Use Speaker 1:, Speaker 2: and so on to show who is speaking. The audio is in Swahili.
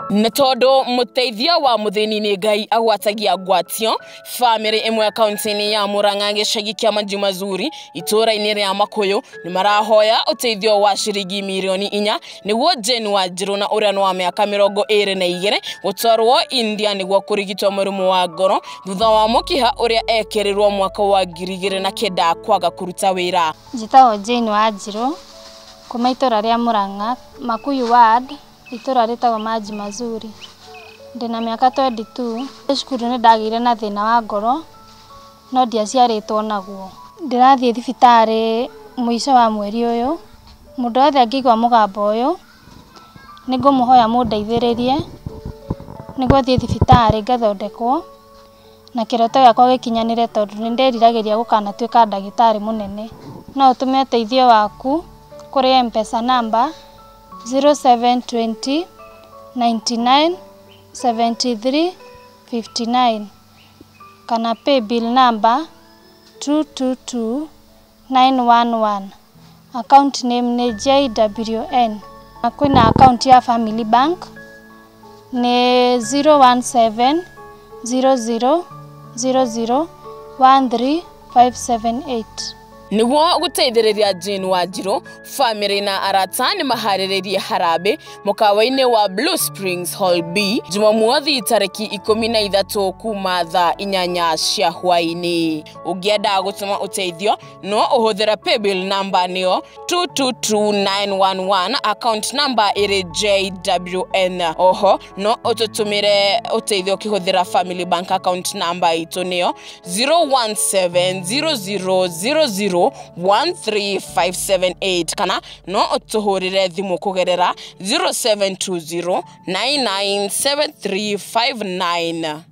Speaker 1: Netodo muteithia wa muthini ni Ngai agwatagia gwatio family imwe kaunti-ini ya Murang'a gicagi kia Manju Mazuri itura-ini ria Makuyu ni marahoya uteithio wa shiringi milioni 4 niguo Jane Wanjiru na uria wa miaka 22 gutwarwo India niguo kurigitwo murimu wa ngoro thutha wa mukiha uria ekerirwo mwaka wa 2009 kwaga kuruta wira.
Speaker 2: Njitagwo Jane Wanjiru kuma itura ria Murang'a Makuyu ward itura ritagwo Manju Mazuri. Ndina miaka 22. Cukuru ni ndagire na thina wa ngoro no ndiaciaritwo naguo. Ndirathie thibitari muico wa mweri uyu. Mundu othe angigwa mugambo uyu ningumuhoya mundeithiririe niguo thie thibitari ngathondekwo na kiroto giakwa gikinyanire tondu ni nderiragĩria gukanatuĩka ndagĩtarĩ munene. No utume ũteithio waku kuri M-Pesa number 0720 99 73 59 kana pay bill number 222 911. Account name ni JWN. Kwina account ya Family Bank ni 017 00 00 13578.
Speaker 1: Niguo guteithiriria Jane Wanjiru family na arata ni mahariririe harambe mukawa-ini wa Blue Springs Hall B Jumamothi tariki 13 kuma thaa 8 cia hwaini. Ungienda gutuma uteithio no uhuthira paybill number nio 222911 account number iri JWN. Oho no ututumire uteithio kihuthira Family Bank account number itu nio 0170000 13578 kana no utuhurire thimu kugerera 0720 997359.